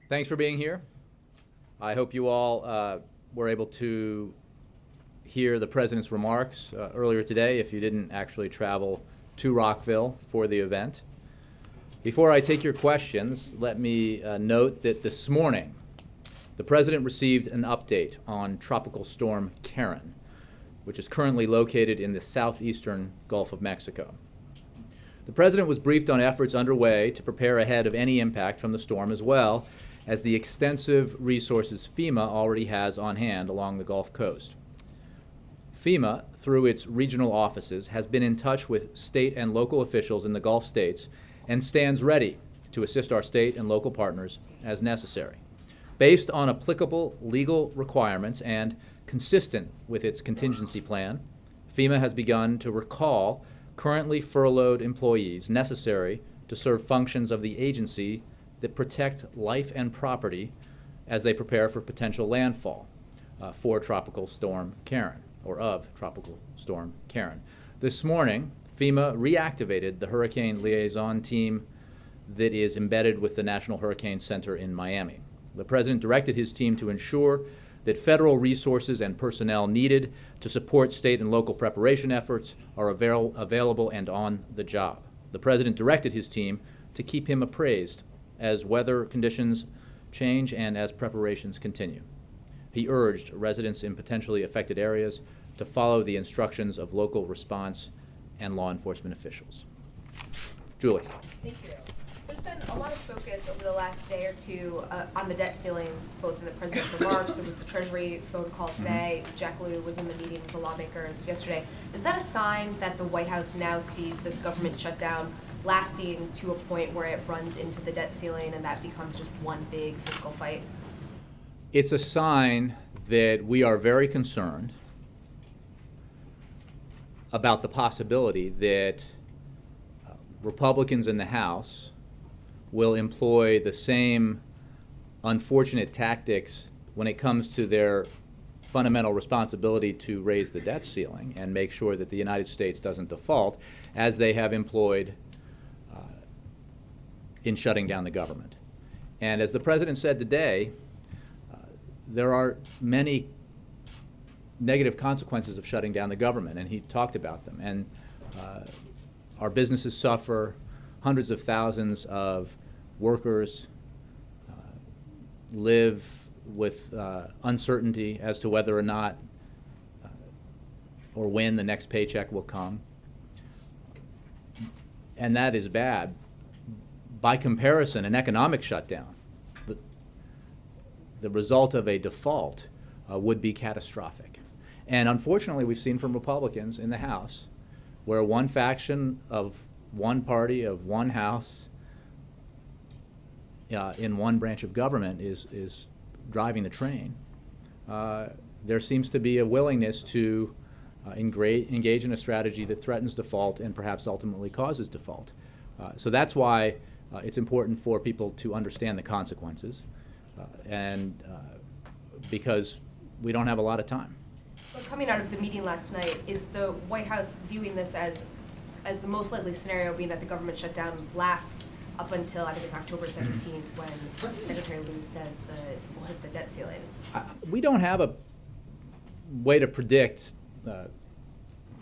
Thanks for being here. I hope you all were able to hear the President's remarks earlier today if you didn't actually travel to Rockville for the event. Before I take your questions, let me note that this morning the President received an update on Tropical Storm Karen, which is currently located in the southeastern Gulf of Mexico. The President was briefed on efforts underway to prepare ahead of any impact from the storm, as well as the extensive resources FEMA already has on hand along the Gulf Coast. FEMA, through its regional offices, has been in touch with state and local officials in the Gulf states and stands ready to assist our state and local partners as necessary. Based on applicable legal requirements and consistent with its contingency plan, FEMA has begun to recall currently furloughed employees necessary to serve functions of the agency that protect life and property as they prepare for potential landfall for Tropical Storm Karen, or of Tropical Storm Karen. This morning, FEMA reactivated the hurricane liaison team that is embedded with the National Hurricane Center in Miami. The President directed his team to ensure that federal resources and personnel needed to support state and local preparation efforts are available and on the job. The President directed his team to keep him appraised as weather conditions change and as preparations continue. He urged residents in potentially affected areas to follow the instructions of local response and law enforcement officials. Julie. Thank you. There's been a lot of focus over the last day or two on the debt ceiling, both in the President's remarks. There was the Treasury phone call today. Jack Lew was in the meeting with the lawmakers yesterday. Is that a sign that the White House now sees this government shutdown lasting to a point where it runs into the debt ceiling and that becomes just one big fiscal fight? It's a sign that we are very concerned about the possibility that Republicans in the House will employ the same unfortunate tactics when it comes to their fundamental responsibility to raise the debt ceiling and make sure that the United States doesn't default, as they have employed in shutting down the government. And as the President said today, there are many negative consequences of shutting down the government, and he talked about them. And our businesses suffer. Hundreds of thousands of workers live with uncertainty as to whether or not or when the next paycheck will come. And that is bad. By comparison, an economic shutdown, the result of a default would be catastrophic. And unfortunately, we've seen from Republicans in the House where one faction of one party of one House in one branch of government is driving the train. There seems to be a willingness to engage in a strategy that threatens default and perhaps ultimately causes default. So that's why it's important for people to understand the consequences, and because we don't have a lot of time. But coming out of the meeting last night, is the White House viewing this as the most likely scenario being that the government shutdown lasts up until, I think it's October 17th, when Secretary Lew says we'll hit the debt ceiling? We don't have a way to predict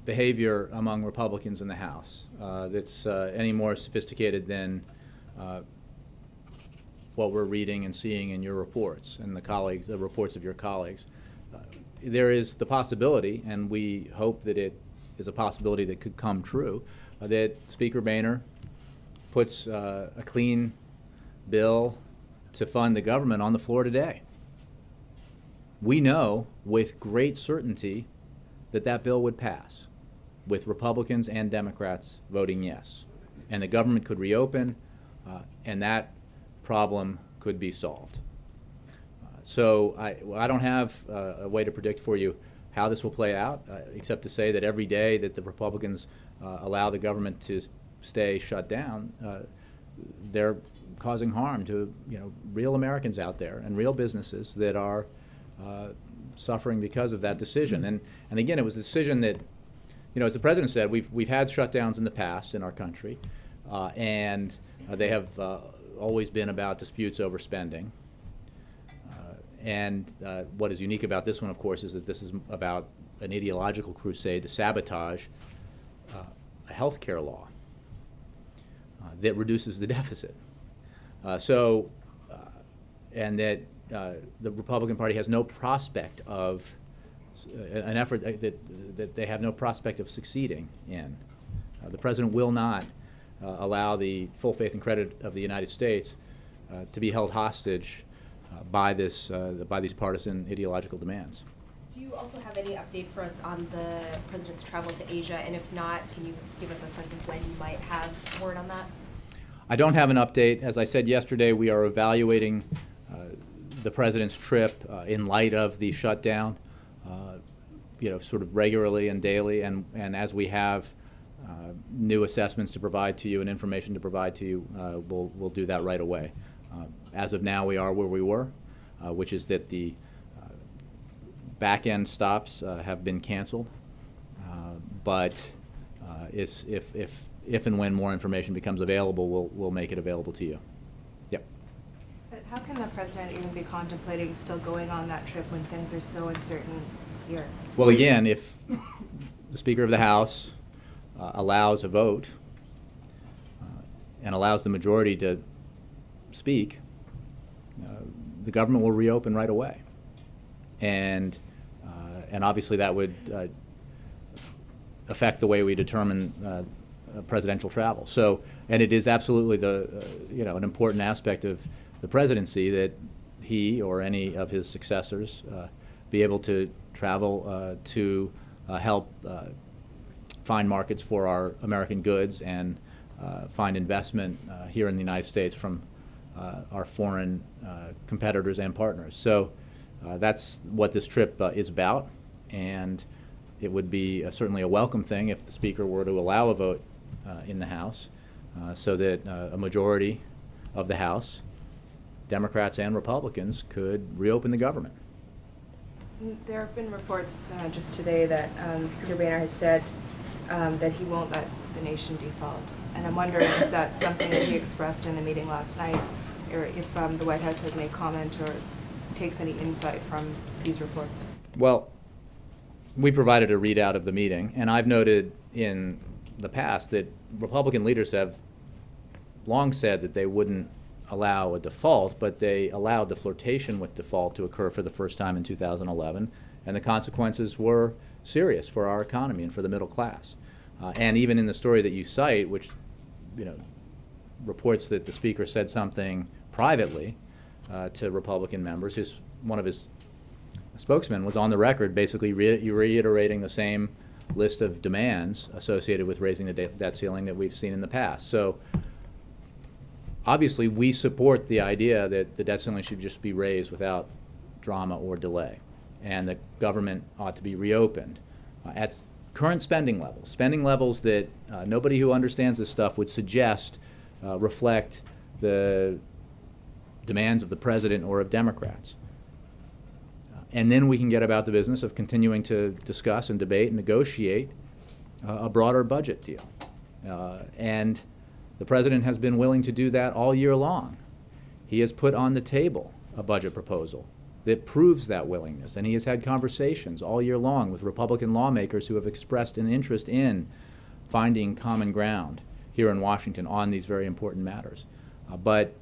behavior among Republicans in the House that's any more sophisticated than what we're reading and seeing in your reports and the reports of your colleagues. There is the possibility, and we hope that it is a possibility that could come true, that Speaker Boehner puts a clean bill to fund the government on the floor today. We know with great certainty that that bill would pass, with Republicans and Democrats voting yes. And the government could reopen, and that problem could be solved. So I don't have a way to predict for you how this will play out, except to say that every day that the Republicans allow the government to stay shut down, they're causing harm to real Americans out there and real businesses that are suffering because of that decision. And again, it was a decision that, as the President said, we've had shutdowns in the past in our country, and they have always been about disputes over spending. What is unique about this one, of course, is that this is about an ideological crusade to sabotage a health care law that reduces the deficit. And that the Republican Party has no prospect of an effort that they have no prospect of succeeding in. The President will not allow the full faith and credit of the United States to be held hostage by these partisan ideological demands. Do you also have any update for us on the President's travel to Asia? And if not, can you give us a sense of when you might have word on that? I don't have an update. As I said yesterday, we are evaluating the President's trip in light of the shutdown, sort of regularly and daily, and as we have new assessments to provide to you and information to provide to you, we'll do that right away. As of now, we are where we were, which is that the back-end stops have been canceled, but if and when more information becomes available, we'll make it available to you. Yep. But how can the President even be contemplating still going on that trip when things are so uncertain here? Well, again, if the Speaker of the House allows a vote and allows the majority to speak, the government will reopen right away. And obviously that would affect the way we determine presidential travel. So, and it is absolutely an important aspect of the presidency that he or any of his successors be able to travel to help find markets for our American goods and find investment here in the United States from our foreign competitors and partners. So that's what this trip is about, and it would be certainly a welcome thing if the Speaker were to allow a vote in the House so that a majority of the House, Democrats and Republicans, could reopen the government. There have been reports just today that Speaker Boehner has said that he won't let the nation default. And I'm wondering if that's something that he expressed in the meeting last night, or if the White House has any comment or takes any insight from these reports. Well, we provided a readout of the meeting, and I've noted in the past that Republican leaders have long said that they wouldn't allow a default, but they allowed the flirtation with default to occur for the first time in 2011, and the consequences were serious for our economy and for the middle class. And even in the story that you cite, which reports that the Speaker said something privately to Republican members, one of his spokesman was on the record basically reiterating the same list of demands associated with raising the debt ceiling that we've seen in the past. So obviously we support the idea that the debt ceiling should just be raised without drama or delay, and the government ought to be reopened at current spending levels that nobody who understands this stuff would suggest reflect the demands of the President or of Democrats. And then we can get about the business of continuing to discuss and debate and negotiate a broader budget deal. And the President has been willing to do that all year long. He has put on the table a budget proposal that proves that willingness, and he has had conversations all year long with Republican lawmakers who have expressed an interest in finding common ground here in Washington on these very important matters. But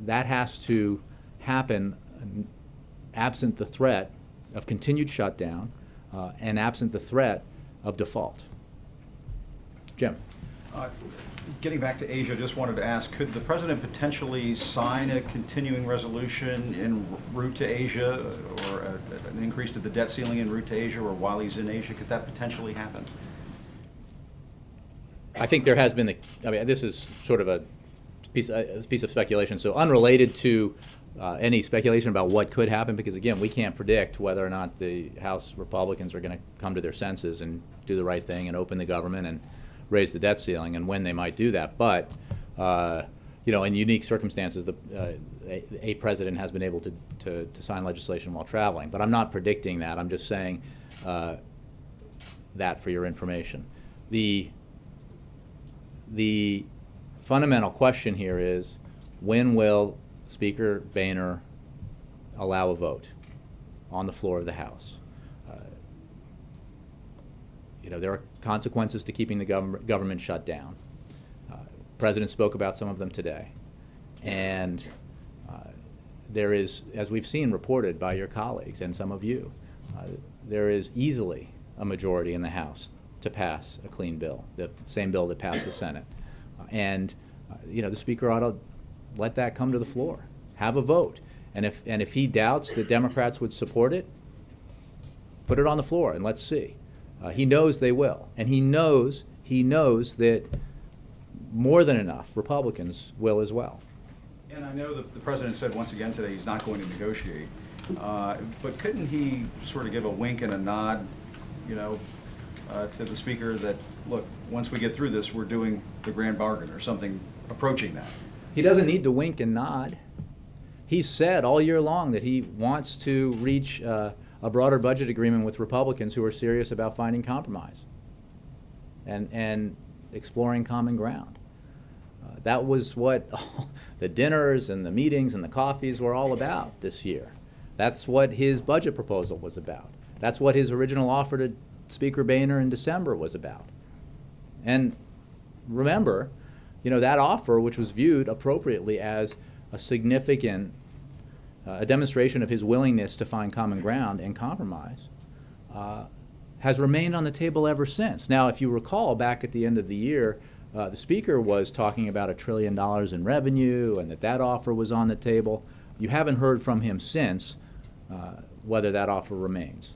that has to happen absent the threat of continued shutdown and absent the threat of default. Jim. Getting back to Asia, just wanted to ask, could the President potentially sign a continuing resolution en route to Asia, or an increase to the debt ceiling en route to Asia, or while he's in Asia? Could that potentially happen? I think there has been, this is sort of a piece of speculation, so unrelated to any speculation about what could happen, because again, we can't predict whether or not the House Republicans are going to come to their senses and do the right thing and open the government and raise the debt ceiling, and when they might do that. But in unique circumstances, a president has been able to sign legislation while traveling. But I'm not predicting that. I'm just saying that for your information. The fundamental question here is, when will Speaker Boehner allow a vote on the floor of the House. There are consequences to keeping the government shut down. The President spoke about some of them today. And there is, as we've seen reported by your colleagues and some of you, there is easily a majority in the House to pass a clean bill, the same bill that passed the Senate. The Speaker ought to let that come to the floor, have a vote. And if he doubts that Democrats would support it, put it on the floor and let's see. He knows they will, and he knows that more than enough Republicans will as well. And I know that the President said once again today he's not going to negotiate, but couldn't he sort of give a wink and a nod, to the Speaker that, look, once we get through this, we're doing the grand bargain or something approaching that? He doesn't need to wink and nod. He's said all year long that he wants to reach a broader budget agreement with Republicans who are serious about finding compromise and exploring common ground. That was what the dinners and the meetings and the coffees were all about this year. That's what his budget proposal was about. That's what his original offer to Speaker Boehner in December was about. And remember, that offer, which was viewed appropriately as a significant a demonstration of his willingness to find common ground and compromise, has remained on the table ever since. Now, if you recall, back at the end of the year, the Speaker was talking about $1 trillion in revenue and that offer was on the table. You haven't heard from him since whether that offer remains.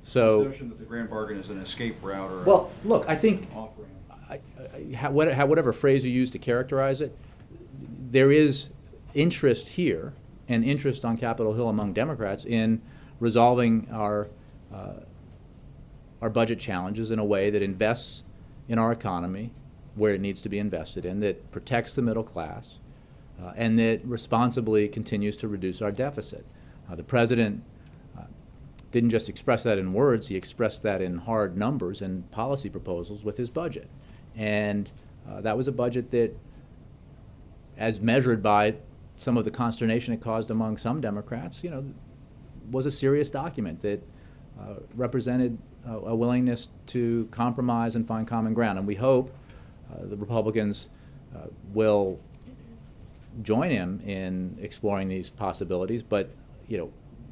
So, the notion that the grand bargain is an escape route or well, look, I think offering. whatever phrase you use to characterize it, there is interest here and interest on Capitol Hill among Democrats in resolving our budget challenges in a way that invests in our economy where it needs to be invested in, that protects the middle class, and that responsibly continues to reduce our deficit. The President didn't just express that in words, he expressed that in hard numbers and policy proposals with his budget. And that was a budget that, as measured by some of the consternation it caused among some Democrats, was a serious document that represented a willingness to compromise and find common ground. And we hope the Republicans will join him in exploring these possibilities. But,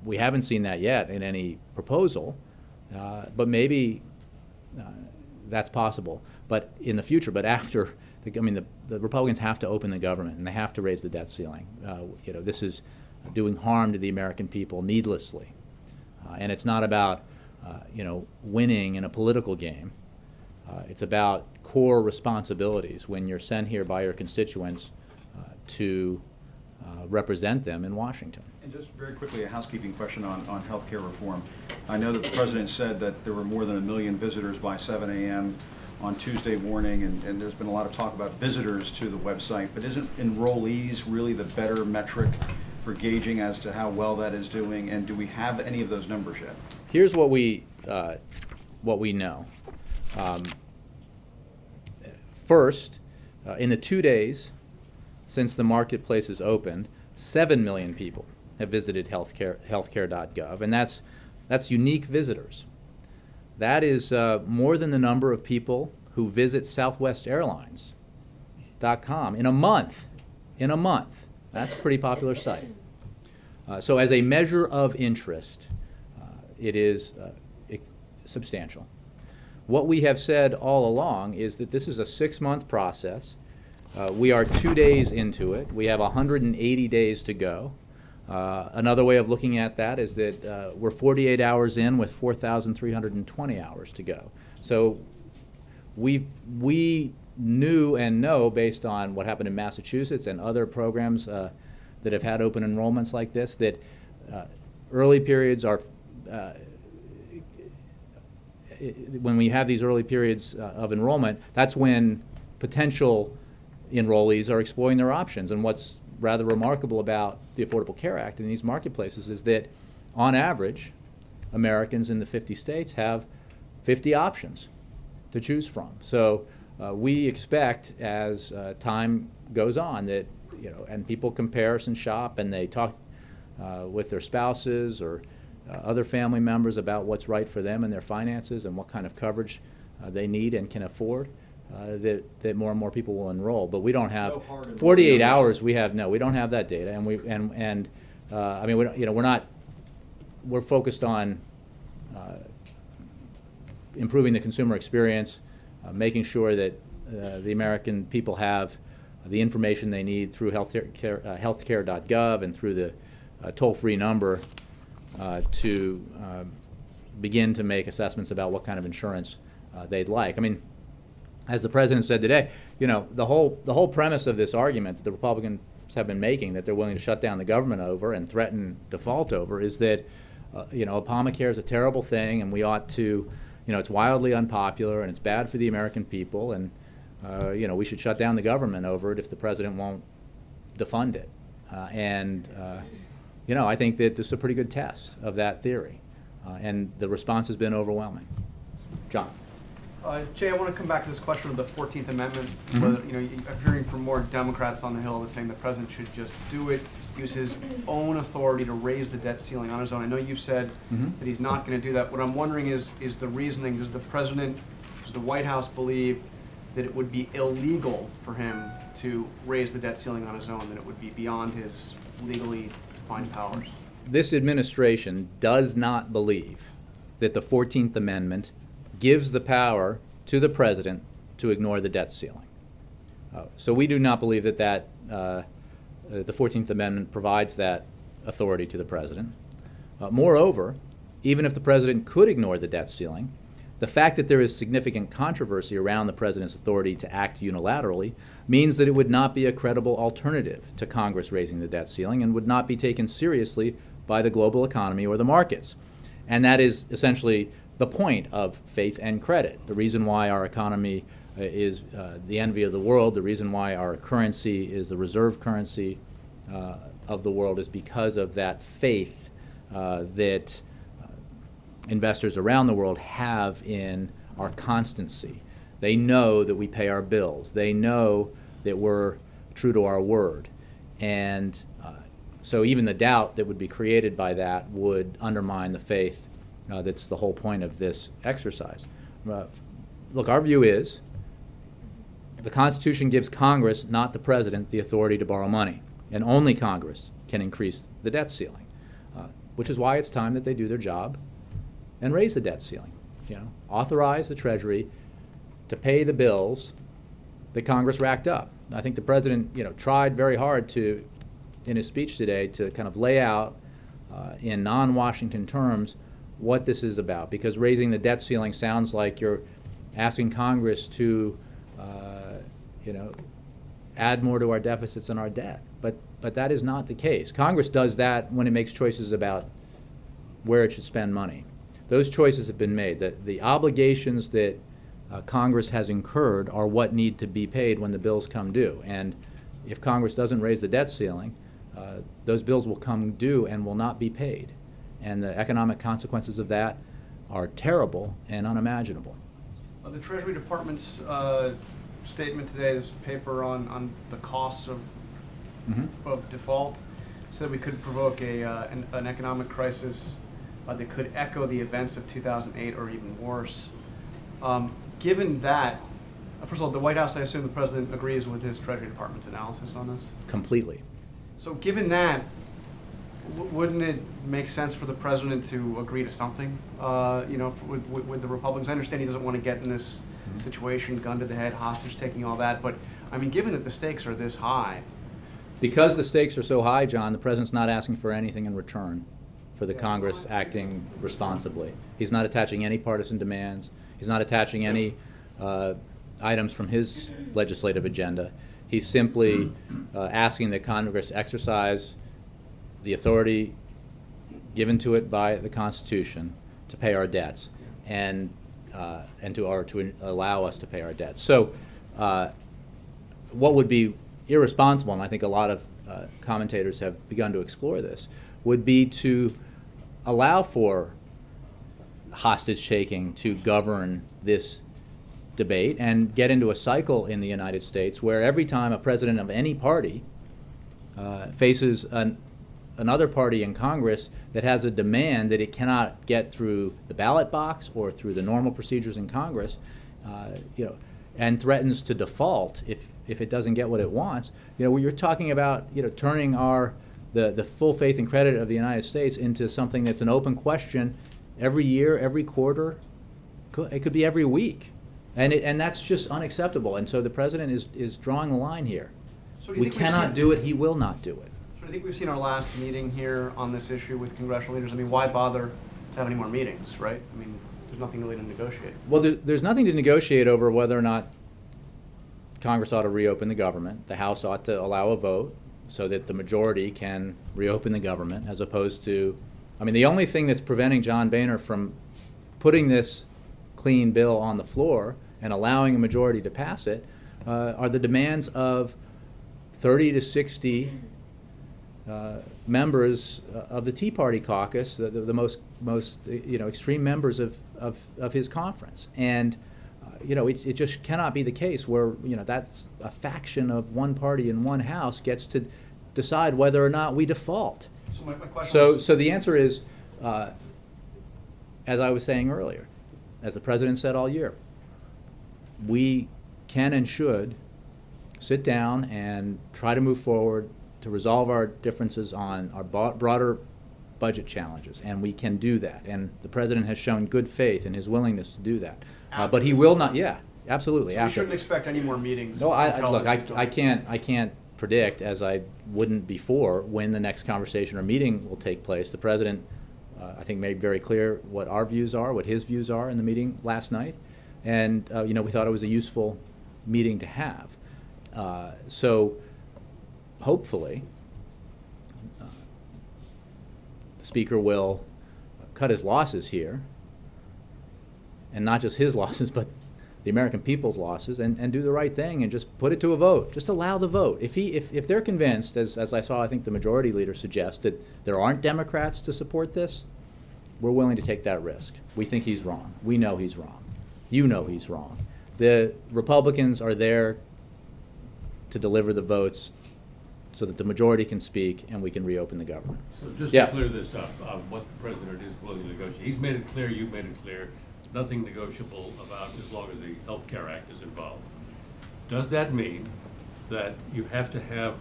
we haven't seen that yet in any proposal. But maybe that's possible. But in the future, but after, the Republicans have to open the government and they have to raise the debt ceiling. This is doing harm to the American people needlessly. And it's not about, winning in a political game. It's about core responsibilities when you're sent here by your constituents to represent them in Washington. And just very quickly, a housekeeping question on health care reform. I know that the President said that there were more than 1 million visitors by 7 a.m. on Tuesday morning, and there's been a lot of talk about visitors to the website, but isn't enrollees really the better metric for gauging as to how well that is doing, and do we have any of those numbers yet? Here's what we know. First, in the 2 days since the marketplace is opened, 7 million people have visited healthcare.gov, and that's unique visitors. That is more than the number of people who visit SouthwestAirlines.com in a month. In a month. That's a pretty popular site. So as a measure of interest, it is substantial. What we have said all along is that this is a 6-month process. We are 2 days into it. We have 180 days to go. Another way of looking at that is that we're 48 hours in with 4,320 hours to go. So we knew and know, based on what happened in Massachusetts and other programs that have had open enrollments like this, that early periods are, when we have these early periods of enrollment, that's when potential enrollees are exploring their options. And what's rather remarkable about the Affordable Care Act in these marketplaces is that, on average, Americans in the 50 states have 50 options to choose from. So we expect, as time goes on, that and people compare and shop and they talk with their spouses or other family members about what's right for them and their finances and what kind of coverage they need and can afford, that more and more people will enroll. But we don't have No hard and 48 fast. hours. We don't have that data, and I mean, we don't, we're focused on improving the consumer experience, making sure that the American people have the information they need through healthcare.gov and through the toll-free number to begin to make assessments about what kind of insurance they'd like. I mean, as the president said today, the whole premise of this argument that the Republicans have been making, that they're willing to shut down the government over and threaten default over, is that Obamacare is a terrible thing, and we ought to, it's wildly unpopular and it's bad for the American people, and we should shut down the government over it if the president won't defund it. I think that this is a pretty good test of that theory, and the response has been overwhelming. John. Jay, I want to come back to this question of the 14th Amendment. Mhm. Whether, I'm hearing from more Democrats on the Hill that saying the president should just do it, use his own authority to raise the debt ceiling on his own. I know you've said Mhm. that he's not going to do that. What I'm wondering is the reasoning. Does the White House believe that it would be illegal for him to raise the debt ceiling on his own, that it would be beyond his legally defined powers? This administration does not believe that the 14th Amendment gives the power to the president to ignore the debt ceiling. So we do not believe that the 14th Amendment provides that authority to the president. Moreover, even if the president could ignore the debt ceiling, the fact that there is significant controversy around the president's authority to act unilaterally means that it would not be a credible alternative to Congress raising the debt ceiling and would not be taken seriously by the global economy or the markets. And that is essentially the point of faith and credit. The reason why our economy is the envy of the world, the reason why our currency is the reserve currency of the world, is because of that faith that investors around the world have in our constancy. They know that we pay our bills. They know that we're true to our word. And so even the doubt that would be created by that would undermine the faith that's the whole point of this exercise. Look, our view is the Constitution gives Congress, not the President, the authority to borrow money. And only Congress can increase the debt ceiling, which is why it's time that they do their job and raise the debt ceiling. Authorize the Treasury to pay the bills that Congress racked up. I think the President, tried very hard to, in his speech today, to kind of lay out in non-Washington terms what this is about, because raising the debt ceiling sounds like you're asking Congress to, add more to our deficits and our debt. But that is not the case. Congress does that when it makes choices about where it should spend money. Those choices have been made. The obligations that Congress has incurred are what need to be paid when the bills come due. And if Congress doesn't raise the debt ceiling, those bills will come due and will not be paid. And the economic consequences of that are terrible and unimaginable. The Treasury Department's statement today, this paper on the costs of default, said we could provoke an economic crisis that could echo the events of 2008 or even worse. Given that, first of all, the White House, I assume the President agrees with his Treasury Department's analysis on this? Completely. So given that, wouldn't it make sense for the President to agree to something, with the Republicans? I understand he doesn't want to get in this situation, gun to the head, hostage taking, all that, but I mean, given that the stakes are this high. Because the stakes are so high, John, the President's not asking for anything in return for the Congress acting responsibly. He's not attaching any partisan demands. He's not attaching any items from his legislative agenda. He's simply asking that Congress exercise the authority given to it by the Constitution to pay our debts and to allow us to pay our debts. So what would be irresponsible, and I think a lot of commentators have begun to explore this, would be to allow for hostage taking to govern this debate and get into a cycle in the United States where every time a president of any party faces an another party in Congress that has a demand that it cannot get through the ballot box or through the normal procedures in Congress, and threatens to default if it doesn't get what it wants, when you're talking about, turning the full faith and credit of the United States into something that's an open question every year, every quarter, it could be every week. And that's just unacceptable. And so the president is drawing a line here. So do you We think we've cannot seen- do it. He will not do it. So I think we've seen our last meeting here on this issue with congressional leaders. I mean, why bother to have any more meetings, right? I mean, there's nothing really to negotiate. Well, there's nothing to negotiate over whether or not Congress ought to reopen the government. The House ought to allow a vote so that the majority can reopen the government, as opposed to, the only thing that's preventing John Boehner from putting this clean bill on the floor and allowing a majority to pass it are the demands of 30 to 60 members of the Tea Party caucus, the most extreme members of his conference. And it just cannot be the case where that's a faction of one party in one house gets to decide whether or not we default. So my question So the answer is, as I was saying earlier, as the president said all year, we can and should sit down and try to move forward to resolve our differences on our broader budget challenges, and we can do that. And the president has shown good faith in his willingness to do that. But he will not. Yeah, absolutely. So we after. shouldn't expect any more meetings. No, until look, this is done. I can't predict, as I wouldn't before, when the next conversation or meeting will take place. The president, I think, made very clear what our views are, what his views are in the meeting last night, and we thought it was a useful meeting to have. So, hopefully, the Speaker will cut his losses here, and not just his losses, but the American people's losses, and do the right thing and just put it to a vote. Just allow the vote. If they're convinced, as I saw, I think the majority leader suggest, that there aren't Democrats to support this, we're willing to take that risk. We think he's wrong. We know he's wrong. You know he's wrong. The Republicans are there to deliver the votes so that the majority can speak and we can reopen the government. So just Yeah. to clear this up, what the president is willing to negotiate, he's made it clear, you've made it clear, nothing negotiable about as long as the Health Care Act is involved. Does that mean that you have to have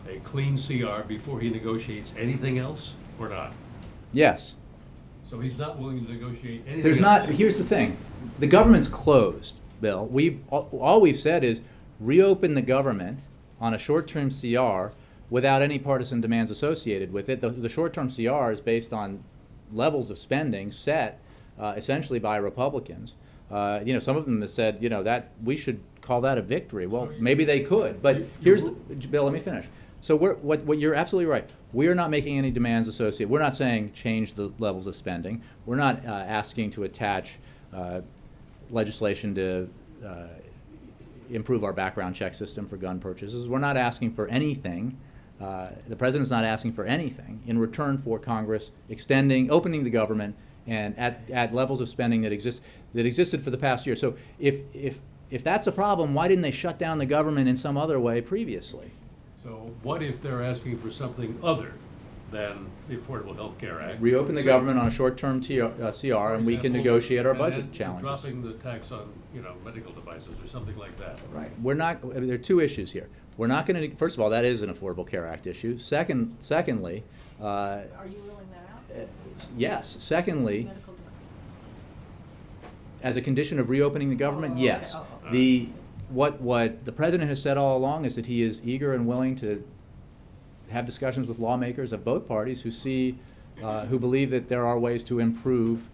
a clean CR before he negotiates anything else, or not? Yes. So he's not willing to negotiate anything else? There's not, here's the thing, the government's closed, Bill. All we've said is reopen the government on a short-term CR without any partisan demands associated with it. The short-term CR is based on levels of spending set essentially by Republicans. Some of them have said, that we should call that a victory. Well, maybe they could, but here's, Bill, let me finish. So what you're absolutely right. We are not making any demands associated. We're not saying change the levels of spending. We're not asking to attach legislation to improve our background check system for gun purchases. We're not asking for anything. The president's not asking for anything in return for Congress opening the government and at levels of spending that existed for the past year. So if that's a problem, why didn't they shut down the government in some other way previously? So what if they're asking for something other than the Affordable Health Care Act? Reopen the government on a short-term CR, and we can negotiate our budget and challenges. dropping the tax on, medical devices or something like that. Right. There are two issues here. We're not going to. First of all, that is an Affordable Care Act issue. Secondly, Are you ruling that out? yes. Secondly, Medical device. as a condition of reopening the government, Oh, okay. yes. Oh, What the president has said all along is that he is eager and willing to have discussions with lawmakers of both parties who believe that there are ways to improve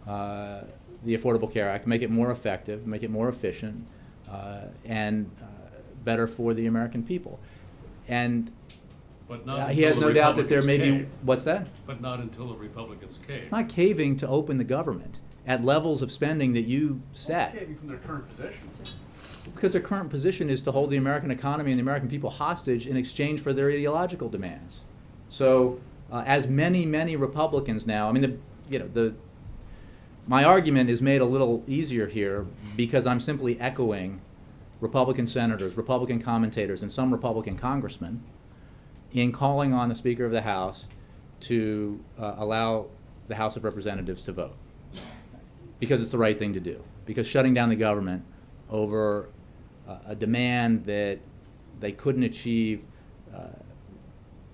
the Affordable Care Act, make it more effective, make it more efficient, and better for the American people. And But not he has until no the doubt that there may Republicans be, cave. what's that? But not until the Republicans cave. It's not caving to open the government at levels of spending that you set. Escaping from their current position. Because their current position is to hold the American economy and the American people hostage in exchange for their ideological demands. So, as many Republicans now, my argument is made a little easier here because I'm simply echoing Republican senators, Republican commentators, and some Republican congressmen in calling on the Speaker of the House to allow the House of Representatives to vote, because it's the right thing to do. Because shutting down the government over a demand that they couldn't achieve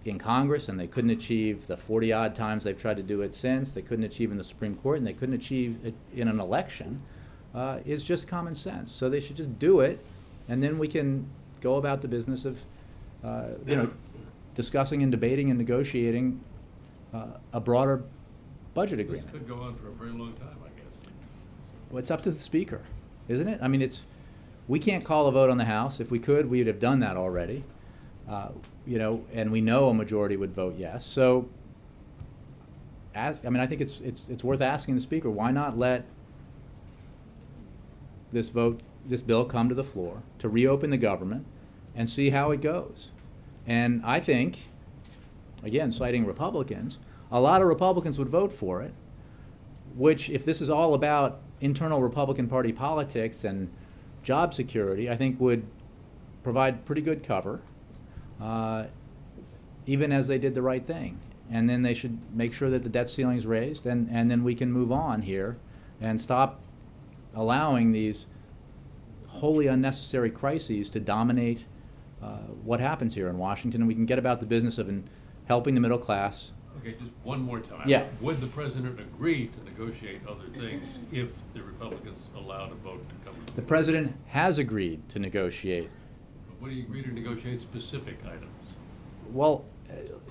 in Congress, and they couldn't achieve the 40-odd times they've tried to do it since, they couldn't achieve in the Supreme Court, and they couldn't achieve it in an election, is just common sense. So they should just do it, and then we can go about the business of, discussing and debating and negotiating a broader budget This agreement. could go on for a very long time, I guess. Well, it's up to the Speaker, isn't it? I mean, we can't call a vote on the House. If we could, we'd have done that already. And we know a majority would vote yes. So, I think it's worth asking the Speaker, why not let this bill come to the floor to reopen the government and see how it goes. And I think, again, citing Republicans, a lot of Republicans would vote for it, which, if this is all about internal Republican Party politics and job security, I think would provide pretty good cover, even as they did the right thing. And then they should make sure that the debt ceiling is raised, and then we can move on here and stop allowing these wholly unnecessary crises to dominate what happens here in Washington, and we can get about the business of helping the middle class. Okay, just one more time. Yeah. Would the president agree to negotiate other things if the Republicans allowed a vote to come to the The floor? president has agreed to negotiate. Would he agree to negotiate specific items? Well,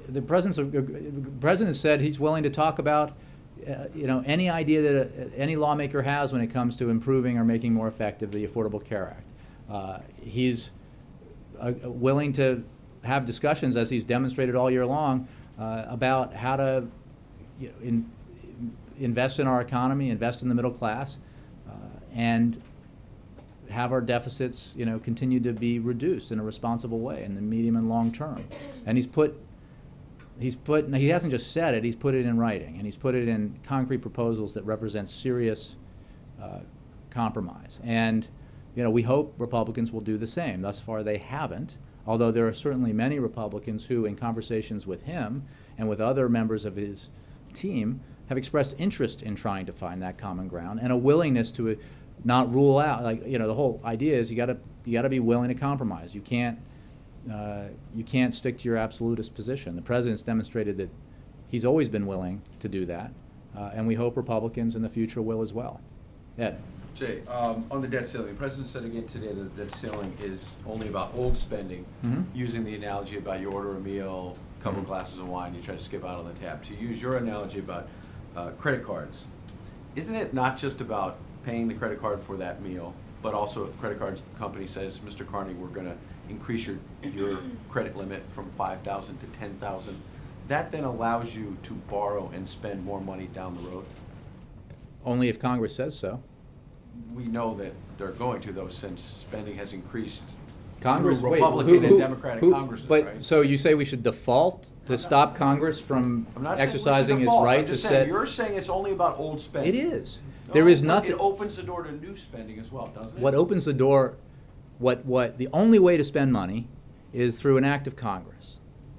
the president said he's willing to talk about any idea that any lawmaker has when it comes to improving or making more effective the Affordable Care Act. He's willing to have discussions, as he's demonstrated all year long, about how to invest in our economy, invest in the middle class, and have our deficits, continue to be reduced in a responsible way in the medium and long term. And he hasn't just said it, he's put it in writing, and he's put it in concrete proposals that represent serious compromise. And we hope Republicans will do the same. Thus far they haven't, although there are certainly many Republicans who, in conversations with him and with other members of his team, have expressed interest in trying to find that common ground and a willingness to not rule out, the whole idea is you gotta be willing to compromise. You can't stick to your absolutist position. The president's demonstrated that he's always been willing to do that, and we hope Republicans in the future will as well. Ed? Jay, on the debt ceiling, the president said again today that the debt ceiling is only about old spending, using the analogy about you order a meal, a couple glasses of wine, you try to skip out on the tab. To use your analogy about credit cards, isn't it not just about paying the credit card for that meal, but also if the credit card company says, Mr. Carney, we're going to increase your credit limit from $5,000 to $10,000, that then allows you to borrow and spend more money down the road? Only if Congress says so. We know that they're going to, though, since spending has increased Congress, through wait, Republican and Democratic Congresses, but, right? so you say we should default to stop Congress from I'm not saying we should exercising its default. right I'm to just saying, set? you're saying it's only about old spending. It is. No, There is but nothing. It opens the door to new spending as well, doesn't it? What opens the door, the only way to spend money is through an act of Congress.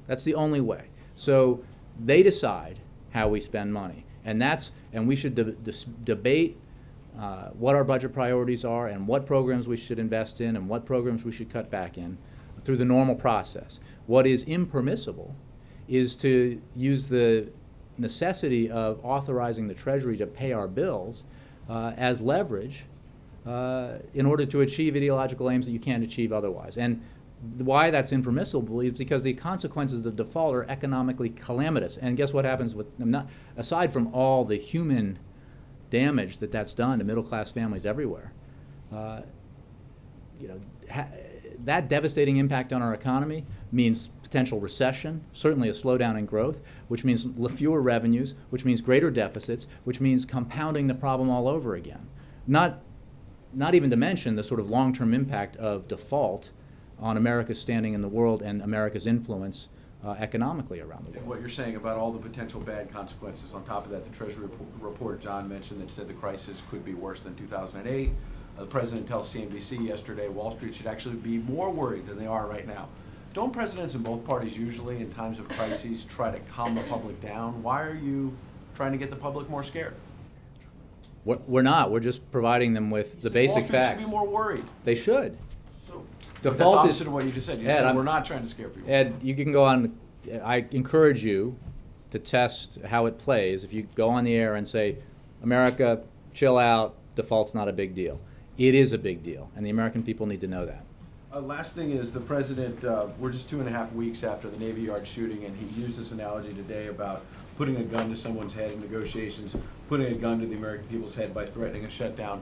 That's the only way. So they decide how we spend money, and we should debate what our budget priorities are and what programs we should invest in and what programs we should cut back in through the normal process. What is impermissible is to use the necessity of authorizing the Treasury to pay our bills as leverage in order to achieve ideological aims that you can't achieve otherwise. And why that's impermissible is because the consequences of default are economically calamitous. And guess what happens with them? Aside from all the human damage that's done to middle-class families everywhere, that devastating impact on our economy means potential recession, certainly a slowdown in growth, which means fewer revenues, which means greater deficits, which means compounding the problem all over again. Not even to mention the sort of long-term impact of default on America's standing in the world and America's influence economically around the world. And what you're saying about all the potential bad consequences, on top of that, the Treasury report John mentioned that said the crisis could be worse than 2008. The president tells CNBC yesterday Wall Street should actually be more worried than they are right now. Don't presidents in both parties usually, in times of crises, try to calm the public down? Why are you trying to get the public more scared? We're not. We're just providing them with the Wall basic Street facts. should be more worried. They should. So, but Default that's is- opposite of what you just said. You Ed, said I'm- we're not trying to scare people. Ed, you can go on. I encourage you to test how it plays. If you go on the air and say, America, chill out, default's not a big deal. It is a big deal, and the American people need to know that. Last thing is the president, we're just 2.5 weeks after the Navy Yard shooting, and he used this analogy today about putting a gun to someone's head in negotiations, putting a gun to the American people's head by threatening a shutdown.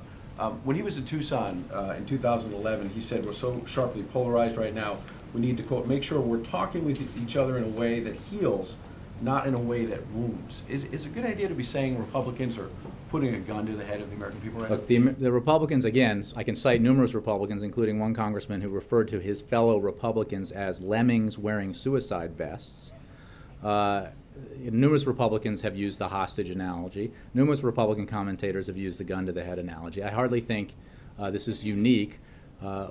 When he was in Tucson in 2011, he said, we're so sharply polarized right now, we need to, quote, make sure we're talking with each other in a way that heals, not in a way that wounds. Is it a good idea to be saying Republicans are putting a gun to the head of the American people right now? Look, the Republicans, again, I can cite numerous Republicans, including one congressman who referred to his fellow Republicans as lemmings wearing suicide vests. Numerous Republicans have used the hostage analogy. Numerous Republican commentators have used the gun to the head analogy. I hardly think this is unique. I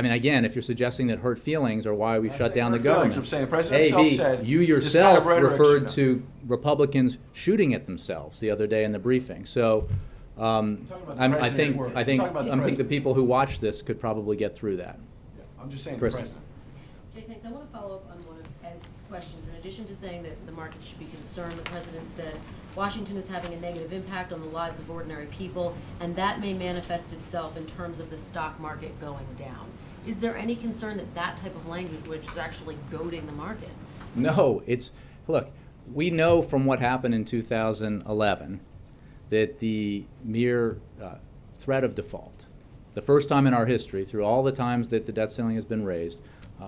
mean, again, if you're suggesting that hurt feelings are why we I'm shut saying down the hurt feelings. government. I'm saying the president A, B, himself said you this kind yourself of rhetoric referred should- to Republicans shooting at themselves the other day in the briefing. So talking about the I president's think words. I think I'm talking about the I think the president. people who watch this could probably get through that. Yeah, I'm just saying the Kristen. president. Jay, thanks. I want to follow up on one of Ed's questions. In addition to saying that the market should be concerned, the president said Washington is having a negative impact on the lives of ordinary people, and that may manifest itself in terms of the stock market going down. Is there any concern that that type of language is actually goading the markets? No, look, we know from what happened in 2011 that the mere threat of default, the first time in our history, through all the times that the debt ceiling has been raised,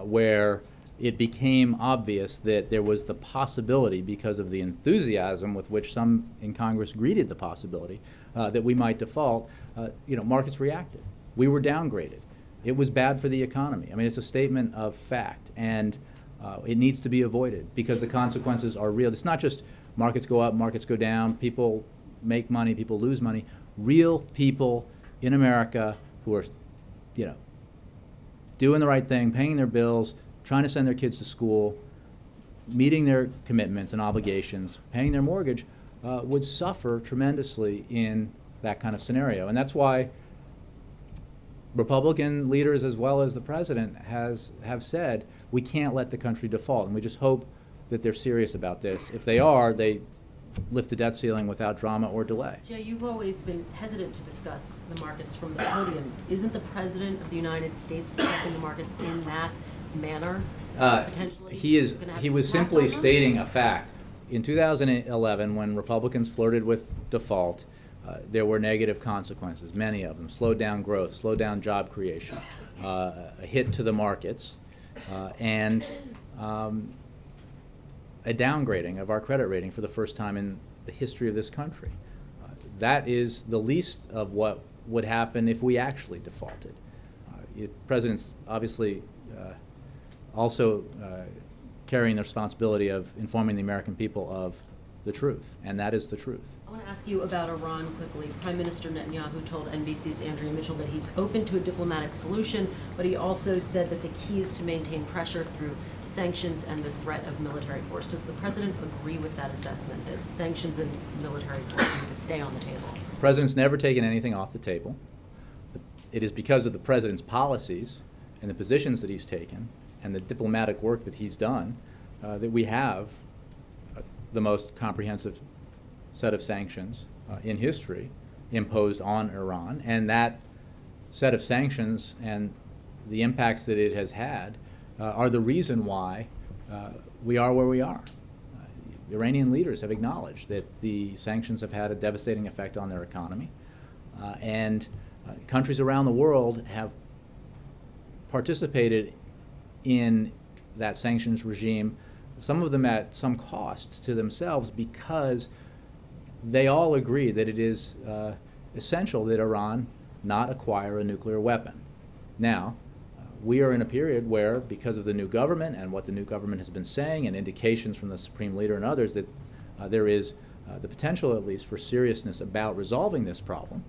where it became obvious that there was the possibility, because of the enthusiasm with which some in Congress greeted the possibility, that we might default, markets reacted. We were downgraded. It was bad for the economy. I mean, it's a statement of fact, and it needs to be avoided because the consequences are real. It's not just markets go up, markets go down, people make money, people lose money. Real people in America who are, doing the right thing, paying their bills, trying to send their kids to school, meeting their commitments and obligations, paying their mortgage, would suffer tremendously in that kind of scenario. And that's why Republican leaders, as well as the president, have said we can't let the country default, and we just hope that they're serious about this. If they are, they lift the debt ceiling without drama or delay. Jay, you've always been hesitant to discuss the markets from the podium. Isn't the President of the United States discussing the markets in that manner? Potentially He gonna have was an impact simply on them? stating a fact. In 2011, when Republicans flirted with default, there were negative consequences, many of them. Slowed down growth, slowed down job creation, a hit to the markets, and a downgrading of our credit rating for the first time in the history of this country. That is the least of what would happen if we actually defaulted. President's obviously also carrying the responsibility of informing the American people of the truth, and that is the truth. I want to ask you about Iran quickly. Prime Minister Netanyahu told NBC's Andrea Mitchell that he's open to a diplomatic solution, but he also said that the key is to maintain pressure through sanctions and the threat of military force. Does the president agree with that assessment, that sanctions and military force need to stay on the table? The president's never taken anything off the table. It is because of the president's policies and the positions that he's taken and the diplomatic work that he's done that we have the most comprehensive set of sanctions in history imposed on Iran. And that set of sanctions and the impacts that it has had are the reason why we are where we are. Iranian leaders have acknowledged that the sanctions have had a devastating effect on their economy, and countries around the world have participated in that sanctions regime, some of them at some cost to themselves, because they all agree that it is essential that Iran not acquire a nuclear weapon. Now, we are in a period where, because of the new government and what the new government has been saying and indications from the Supreme Leader and others, that there is the potential, at least, for seriousness about resolving this problem,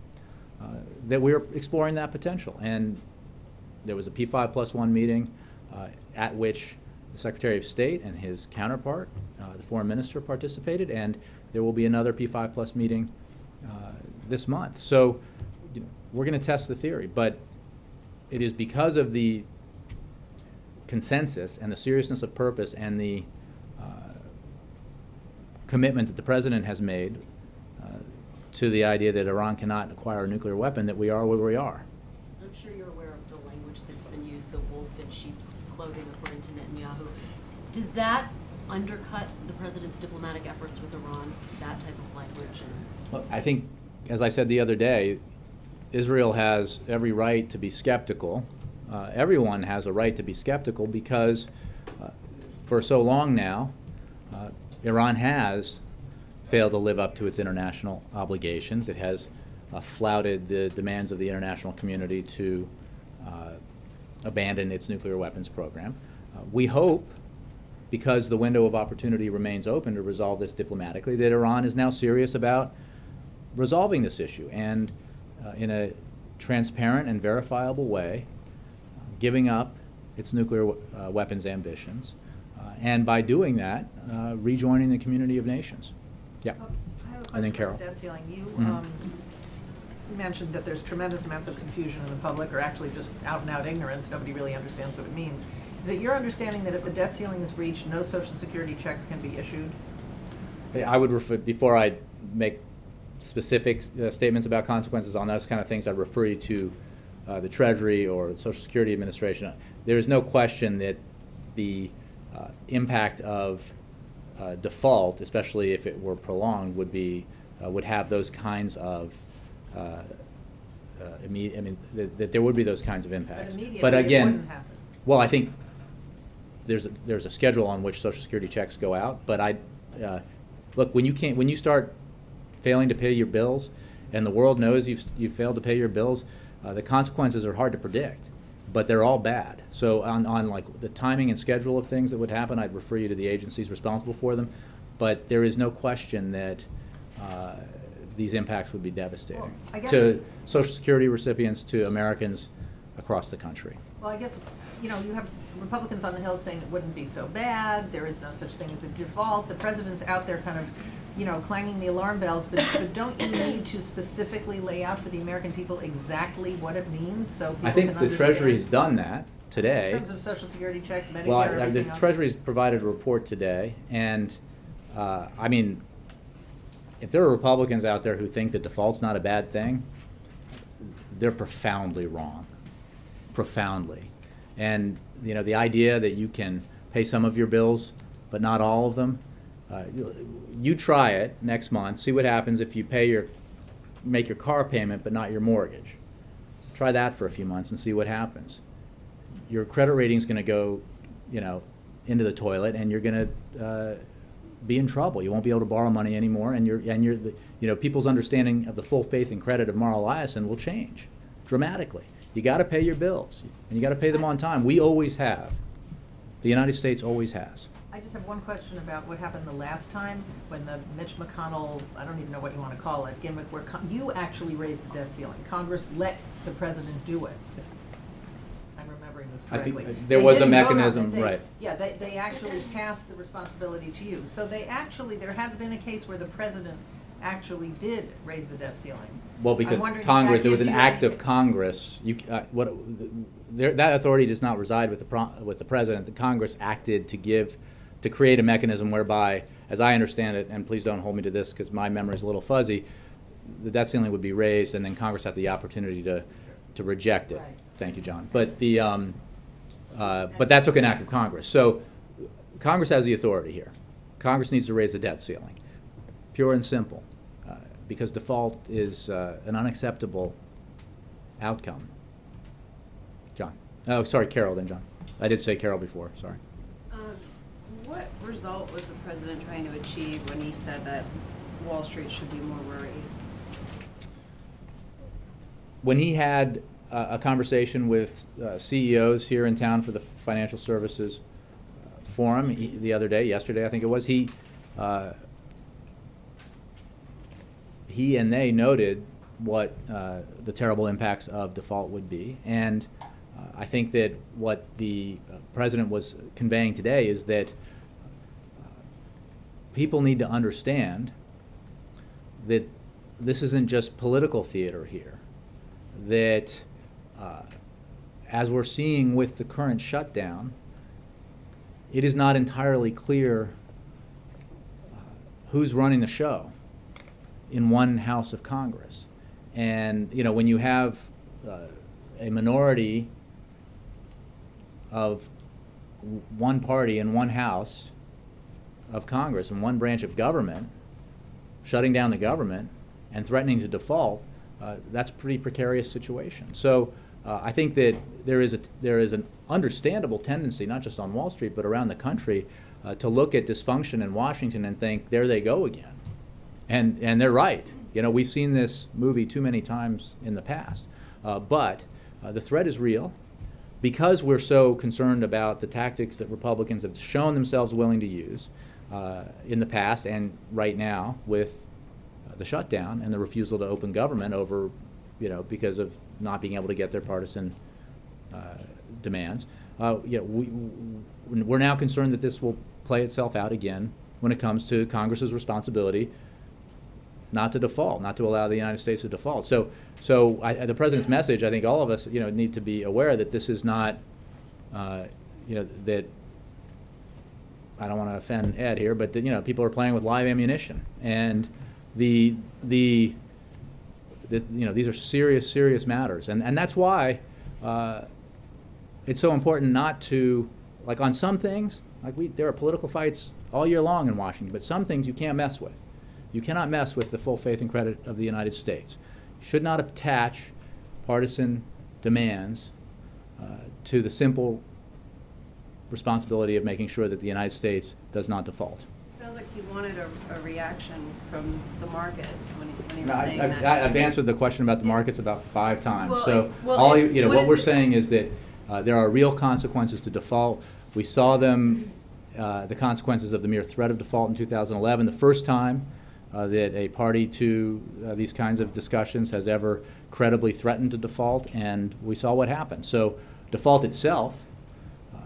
that we're exploring that potential. And there was a P5+1 meeting at which the Secretary of State and his counterpart, the Foreign Minister, participated, and there will be another P5+ meeting this month. So we're going to test the theory, but it is because of the consensus and the seriousness of purpose and the commitment that the President has made to the idea that Iran cannot acquire a nuclear weapon that we are where we are. I'm sure you're aware of the language that's been used, the wolf in sheep's clothing, according to Netanyahu. Does that undercut the President's diplomatic efforts with Iran, that type of language? Well, I think, as I said the other day, Israel has every right to be skeptical. Everyone has a right to be skeptical because for so long now, Iran has failed to live up to its international obligations. It has flouted the demands of the international community to abandon its nuclear weapons program. We hope, because the window of opportunity remains open to resolve this diplomatically, that Iran is now serious about resolving this issue and in a transparent and verifiable way, giving up its nuclear weapons ambitions, and by doing that, rejoining the community of nations. Yeah. I have a And then question Carol. about debt ceiling. You Mhm. mentioned that there's tremendous amounts of confusion in the public, or actually just out-and-out ignorance. Nobody really understands what it means. Is it your understanding that if the debt ceiling is breached, no Social Security checks can be issued? I would refer, before I make specific statements about consequences on those kind of things, I'd refer you to the Treasury or the Social Security Administration. There is no question that the impact of default, especially if it were prolonged, would have those kinds of that there would be those kinds of impacts. But immediately But again, it wouldn't happen. well, I think there's a schedule on which Social Security checks go out. But look, when you start failing to pay your bills, and the world knows you've failed to pay your bills, the consequences are hard to predict, but they're all bad. So on like the timing and schedule of things that would happen, I'd refer you to the agencies responsible for them. But there is no question that these impacts would be devastating Well, I guess to Social Security recipients, to Americans across the country. Well, I guess, you have Republicans on the Hill saying it wouldn't be so bad, there is no such thing as a default. The president's out there kind of, clanging the alarm bells, but don't you need to specifically lay out for the American people exactly what it means so people I can think understand? the Treasury's done that today. In terms of Social Security checks, Medicare, Well, everything the else? Treasury's provided a report today, and I mean, if there are Republicans out there who think that default's not a bad thing, they're profoundly wrong. Profoundly. And, the idea that you can pay some of your bills, but not all of them, you try it next month, see what happens if you make your car payment, but not your mortgage. Try that for a few months and see what happens. Your credit rating's going to go, into the toilet, and you're going to be in trouble. You won't be able to borrow money anymore, and people's understanding of the full faith and credit of Mara Liasson will change dramatically. You got to pay your bills, and you got to pay them on time. We always have. The United States always has. I just have one question about what happened the last time when the Mitch McConnell, I don't even know what you want to call it, gimmick, where you actually raised the debt ceiling. Congress let the president do it. If I'm remembering this I think correctly. there They was a didn't vote on it. mechanism, right. Yeah, they actually passed the responsibility to you. So there has been a case where the president actually did raise the debt ceiling. Well, I'm because wondering if Congress, that there was gives an you act any- of Congress. That authority does not reside with the president. The Congress acted to create a mechanism whereby, as I understand it, and please don't hold me to this because my memory is a little fuzzy, the debt ceiling would be raised, and then Congress had the opportunity to reject it. Right. Thank you, John. But but that took an act of Congress. So Congress has the authority here. Congress needs to raise the debt ceiling, pure and simple, because default is an unacceptable outcome. John. Oh, sorry, Carol, then John. I did say Carol before, sorry. What result was the president trying to achieve when he said that Wall Street should be more worried? When he had a conversation with CEOs here in town for the Financial Services Forum the other day, yesterday I think it was, he and they noted what the terrible impacts of default would be, and I think that what the president was conveying today is that people need to understand that this isn't just political theater here, that as we're seeing with the current shutdown, it is not entirely clear who's running the show in one house of Congress. And you know, when you have a minority of one party in one house of Congress and one branch of government shutting down the government and threatening to default, that's a pretty precarious situation. So I think that there is an understandable tendency, not just on Wall Street but around the country, to look at dysfunction in Washington and think, there they go again. And they're right. You know, we've seen this movie too many times in the past. But the threat is real. Because we're so concerned about the tactics that Republicans have shown themselves willing to use in the past and right now with the shutdown and the refusal to open government over, you know, because of not being able to get their partisan demands, you know, we're now concerned that this will play itself out again when it comes to Congress's responsibility not to default, not to allow the United States to default. So the president's message, I think all of us, you know, need to be aware that this is not, you know, that I don't want to offend Ed here, but that, you know, people are playing with live ammunition, and you know, these are serious matters, and that's why it's so important not to, like, on some things, like there are political fights all year long in Washington, but some things you can't mess with. You cannot mess with the full faith and credit of the United States. You should not attach partisan demands to the simple responsibility of making sure that the United States does not default. Sounds like he wanted a reaction from the markets when he was No, saying that. I've answered the question about the markets about 5 times. Well, So well, all if- you know, what what is we're it- saying is that there are real consequences to default. We saw them, the consequences of the mere threat of default in 2011, the first time that a party to these kinds of discussions has ever credibly threatened to default, and we saw what happened. So default itself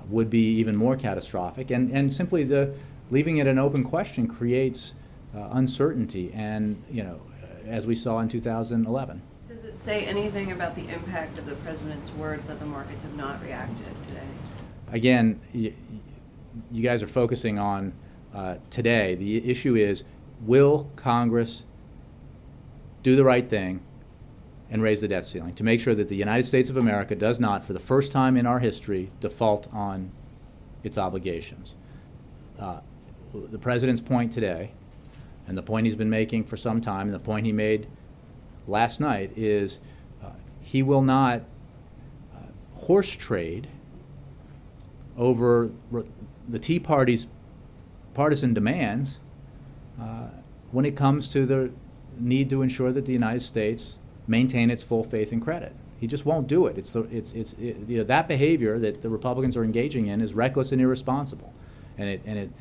would be even more catastrophic, and simply leaving it an open question creates uncertainty, and you know, as we saw in 2011. Does it say anything about the impact of the president's words that the markets have not reacted today? Again, you guys are focusing on today. The issue is, will Congress do the right thing and raise the debt ceiling to make sure that the United States of America does not, for the first time in our history, default on its obligations? The president's point today, and the point he's been making for some time, and the point he made last night, is he will not horse trade over the Tea Party's partisan demands when it comes to the need to ensure that the United States maintain its full faith and credit. He just won't do it. You know, that behavior that the Republicans are engaging in is reckless and irresponsible, and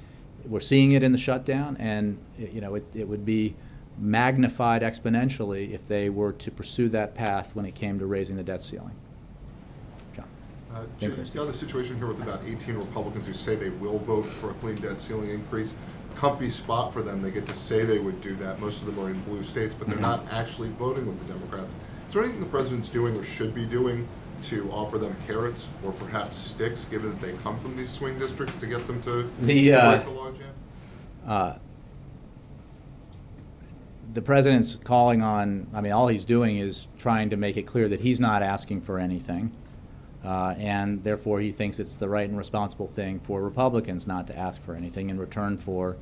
we're seeing it in the shutdown, and you know, it would be magnified exponentially if they were to pursue that path when it came to raising the debt ceiling. John. Jim, you've got a situation here with about 18 Republicans who say they will vote for a clean debt ceiling increase. Comfy spot for them. They get to say they would do that. Most of them are in blue states, but they're not actually voting with the Democrats. Is there anything the president's doing or should be doing to offer them carrots or perhaps sticks, given that they come from these swing districts, to get them to break the logjam? The president's calling on, I mean, all he's doing is trying to make it clear that he's not asking for anything. And therefore he thinks it's the right and responsible thing for Republicans not to ask for anything in return for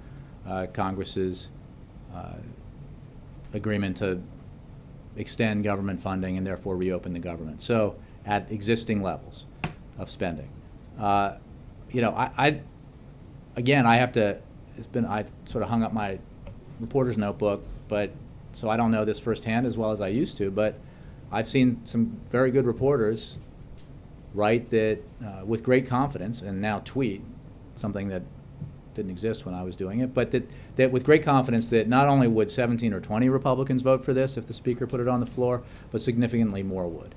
Congress's agreement to extend government funding and therefore reopen the government. So at existing levels of spending. You know, again, I have to, I sort of hung up my reporter's notebook, but so I don't know this firsthand as well as I used to, but I've seen some very good reporters write that with great confidence, and now tweet, something that didn't exist when I was doing it, but that with great confidence that not only would 17 or 20 Republicans vote for this if the Speaker put it on the floor, but significantly more would.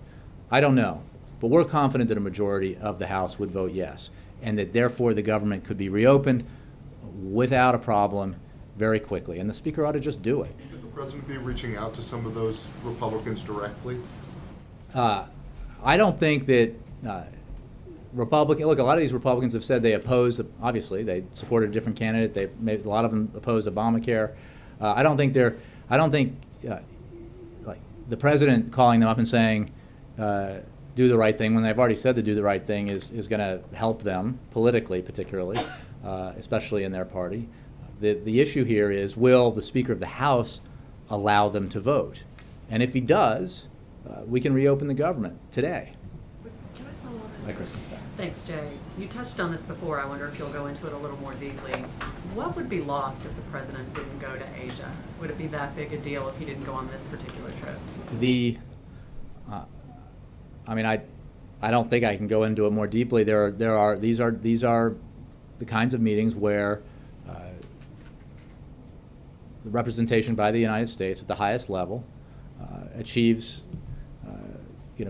I don't know. But we're confident that a majority of the House would vote yes, and that therefore the government could be reopened without a problem very quickly. And the Speaker ought to just do it. Should the President be reaching out to some of those Republicans directly? I don't think that look, a lot of these Republicans have said they oppose, obviously, they supported a different candidate. A lot of them opposed Obamacare. I don't think like the President calling them up and saying, do the right thing, when they've already said to do the right thing, is going to help them politically, particularly, especially in their party. The issue here is, will the Speaker of the House allow them to vote? And if he does, we can reopen the government today. Can I follow up? Hi, Chris. Thanks, Jay. You touched on this before. I wonder if you'll go into it a little more deeply. What would be lost if the President didn't go to Asia? Would it be that big a deal if he didn't go on this particular trip? I mean, I don't think I can go into it more deeply. These are the kinds of meetings where the representation by the United States at the highest level achieves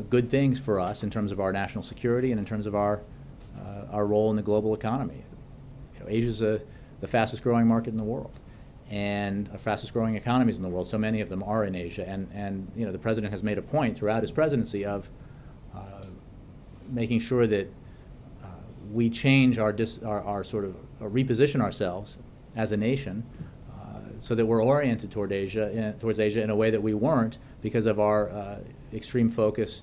good things for us in terms of our national security and in terms of our role in the global economy. Asia's the fastest growing market in the world, and our fastest growing economies in the world. So many of them are in Asia, and the President has made a point throughout his presidency of making sure that we change our sort of reposition ourselves as a nation so that we're oriented towards Asia in a way that we weren't because of our extreme focus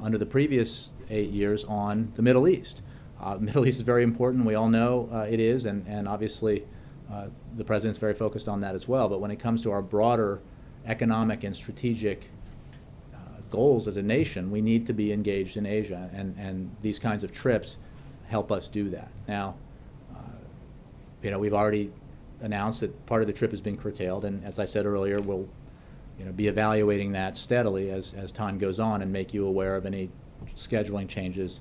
under the previous 8 years on the Middle East. The Middle East is very important. We all know it is, and obviously the President's very focused on that as well. But when it comes to our broader economic and strategic goals as a nation, we need to be engaged in Asia, and these kinds of trips help us do that. Now, we've already announced that part of the trip has been curtailed, and as I said earlier, we'll be evaluating that steadily as time goes on and make you aware of any scheduling changes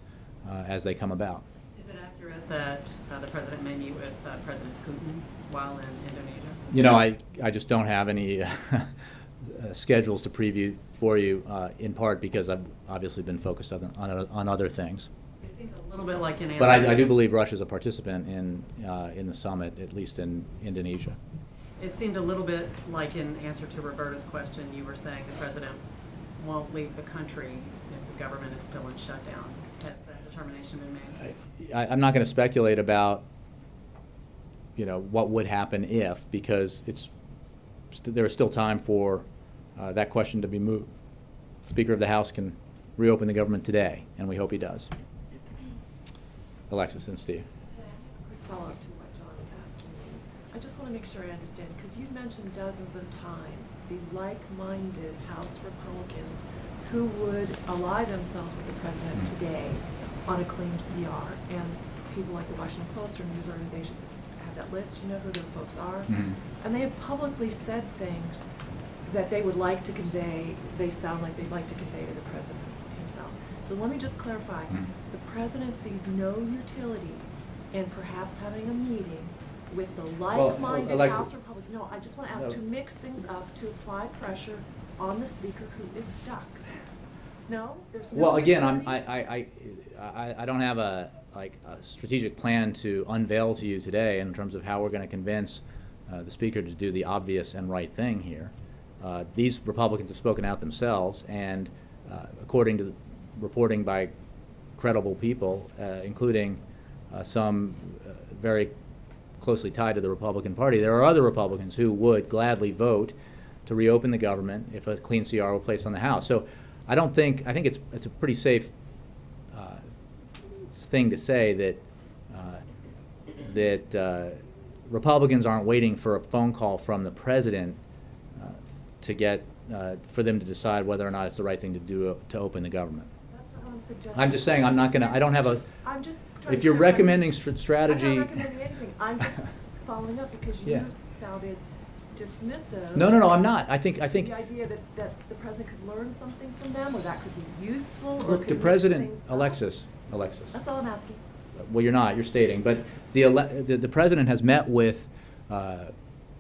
as they come about. Is it accurate that the President may meet with President Putin while in Indonesia? I just don't have any schedules to preview for you, in part because I've obviously been focused on other things. It seemed a little bit like an answer. But I do believe Russia's a participant in the summit, at least in Indonesia. It seemed a little bit like in answer to Roberta's question, you were saying the President won't leave the country if the government is still in shutdown. Has that determination been made? I'm not going to speculate about what would happen if, because there is still time for that question to be moved. The Speaker of the House can reopen the government today, and we hope he does. Alexis and Steve. Quick follow-up to what John was asking you. I just want to make sure I understand, because you've mentioned dozens of times the like-minded House Republicans who would ally themselves with the President today on a clean CR, and people like the Washington Post or news organizations have that list. You know who those folks are. Mm-hmm. And they have publicly said things that they would like to convey, they sound like they'd like to convey to the President himself. So let me just clarify. Mm-hmm. The President sees no utility in perhaps having a meeting with the like-minded Alexis, House Republicans. No, I just want to ask to mix things up, to apply pressure on the Speaker who is stuck. No? There's no Well, again, utility? I don't have a strategic plan to unveil to you today in terms of how we're going to convince the Speaker to do the obvious and right thing here. These Republicans have spoken out themselves, and according to the reporting by credible people, including some very closely tied to the Republican Party, there are other Republicans who would gladly vote to reopen the government if a clean CR were placed on the House. So I think it's a pretty safe thing to say that Republicans aren't waiting for a phone call from the President for them to decide whether or not it's the right thing to do to open the government. That's not what I'm suggesting. I'm just saying I don't have a. I'm just trying If to you're clarify recommending this. strategy. I'm not recommending anything. I'm just following up because you Yeah. sounded dismissive. No, I'm not. I think. The idea that the President could learn something from them, or that could be useful, or Look, could the mix President, things up. Alexis. That's all I'm asking. Well, you're not. You're stating, but the President has met with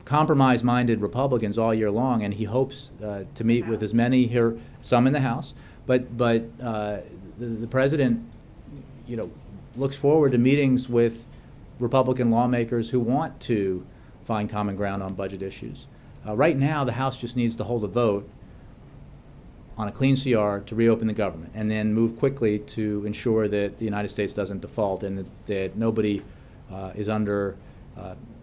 compromise-minded Republicans all year long, and he hopes to meet with as many here, some in the House, but the president, you know, looks forward to meetings with Republican lawmakers who want to find common ground on budget issues. Right now, the House just needs to hold a vote on a clean CR to reopen the government, and then move quickly to ensure that the United States doesn't default, and that nobody is under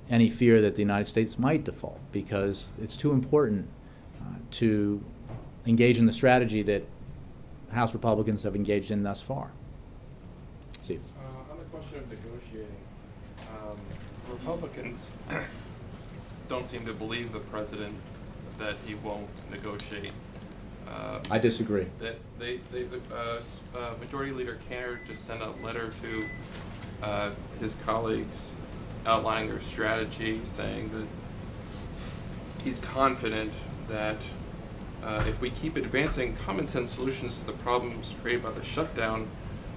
any fear that the United States might default, because it's too important to engage in the strategy that House Republicans have engaged in thus far. Steve. On the question of negotiating, Republicans don't seem to believe the president that he won't negotiate. I disagree. That Majority Leader Cantor just sent a letter to his colleagues outlining their strategy, saying that he's confident that if we keep advancing common sense solutions to the problems created by the shutdown,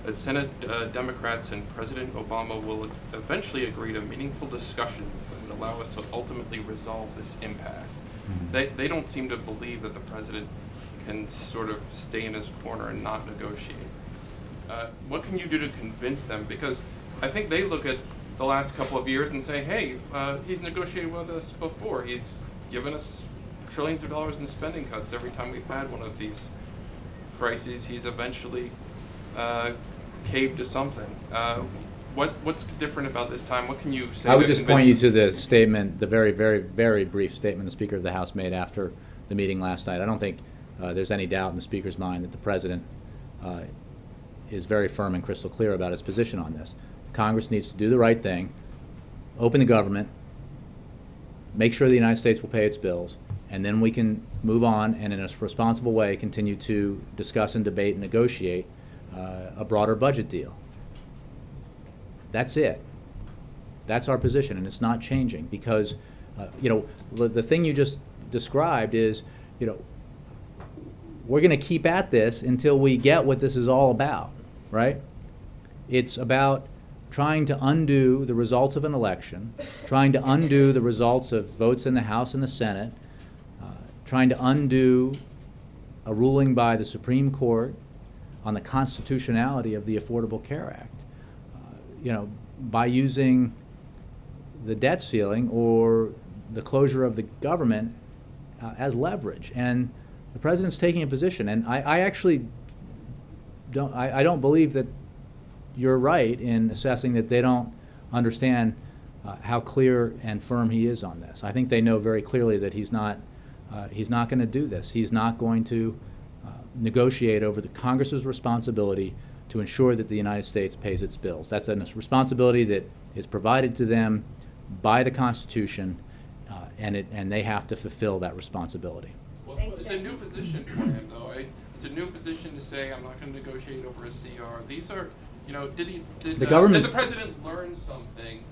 that Senate Democrats and President Obama will eventually agree to meaningful discussions that would allow us to ultimately resolve this impasse. They don't seem to believe that the president can sort of stay in his corner and not negotiate. What can you do to convince them? Because I think they look at the last couple of years and say, hey, he's negotiated with us before. He's given us trillions of dollars in spending cuts every time we've had one of these crises. He's eventually caved to something. What's different about this time? What can you say? I would just point you to the statement, the very, very, very brief statement the Speaker of the House made after the meeting last night. I don't think there's any doubt in the Speaker's mind that the President is very firm and crystal clear about his position on this. Congress needs to do the right thing, open the government, make sure the United States will pay its bills, and then we can move on and in a responsible way continue to discuss and debate and negotiate a broader budget deal. That's it. That's our position, and it's not changing, because you know, the thing you just described is, you know, we're going to keep at this until we get what this is all about, right? It's about trying to undo the results of an election, trying to undo the results of votes in the House and the Senate, trying to undo a ruling by the Supreme Court on the constitutionality of the Affordable Care Act. You know, by using the debt ceiling or the closure of the government as leverage. And the president's taking a position, and I actually don't, I don't believe that you're right in assessing that they don't understand how clear and firm he is on this. I think they know very clearly that he's not going to do this. He's not going to negotiate over the Congress's responsibility to ensure that the United States pays its bills. That's a responsibility that is provided to them by the Constitution, and they have to fulfill that responsibility. Well, it's a new position for him, though. It's a new position to say, I'm not going to negotiate over a CR. These are, you know, did the president learn something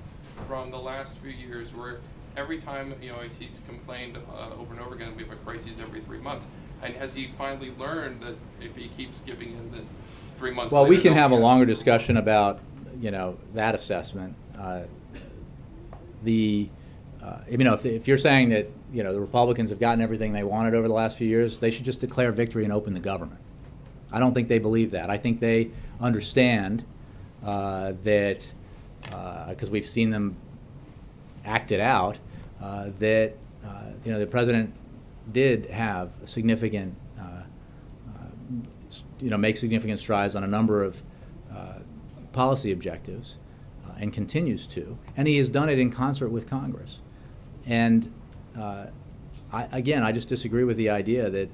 from the last few years where every time, you know, he's complained over and over again, we have a crisis every 3 months. And has he finally learned that if he keeps giving in the 3 months well, later, we can have a longer discussion about, you know, that assessment. You know, if you're saying that, you know, the Republicans have gotten everything they wanted over the last few years, they should just declare victory and open the government. I don't think they believe that. I think they understand that, because we've seen them act it out, that you know, the president did have significant, you know, make significant strides on a number of policy objectives, and continues to, and he has done it in concert with Congress. And again, I just disagree with the idea that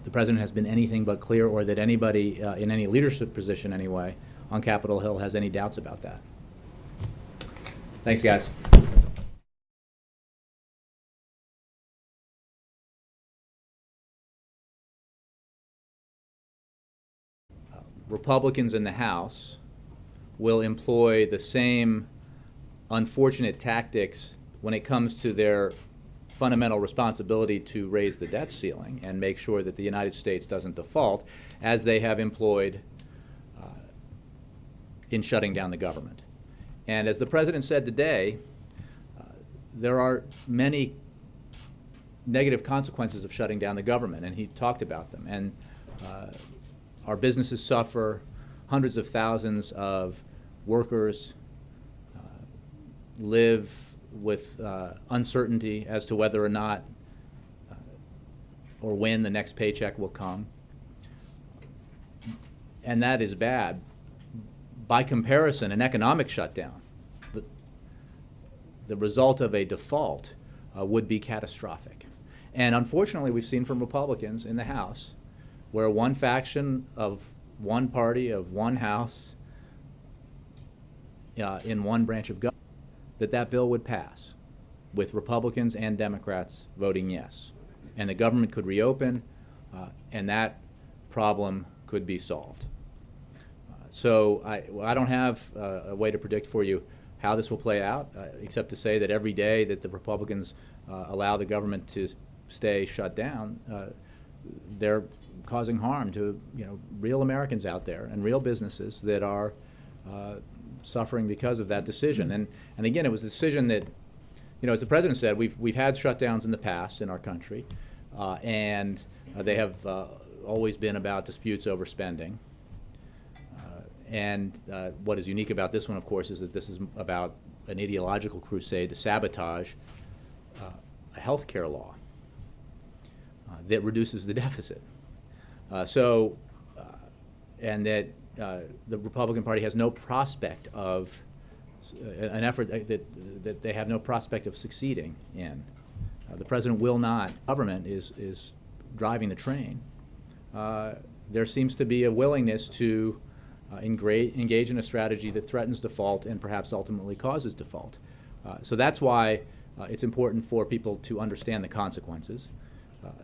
the president has been anything but clear, or that anybody in any leadership position anyway on Capitol Hill has any doubts about that. Thanks, guys. Republicans in the House will employ the same unfortunate tactics when it comes to their fundamental responsibility to raise the debt ceiling and make sure that the United States doesn't default, as they have employed in shutting down the government. And as the president said today, there are many negative consequences of shutting down the government, and he talked about them. And our businesses suffer, hundreds of thousands of workers live with uncertainty as to whether or not or when the next paycheck will come. And that is bad. By comparison, an economic shutdown, the result of a default would be catastrophic. And unfortunately, we've seen from Republicans in the House where one faction of one party of one House in one branch of government, that bill would pass with Republicans and Democrats voting yes. And the government could reopen, and that problem could be solved. So I don't have a way to predict for you how this will play out, except to say that every day that the Republicans allow the government to stay shut down, they're causing harm to real Americans out there and real businesses that are suffering because of that decision. And again, it was a decision that, as the President said, we've had shutdowns in the past in our country, and they have always been about disputes over spending. And what is unique about this one, of course, is that this is about an ideological crusade to sabotage a health care law that reduces the deficit. And that the Republican Party has no prospect of an effort that they have no prospect of succeeding in. The President will not. Government is driving the train. There seems to be a willingness to engage in a strategy that threatens default and perhaps ultimately causes default. So that's why it's important for people to understand the consequences,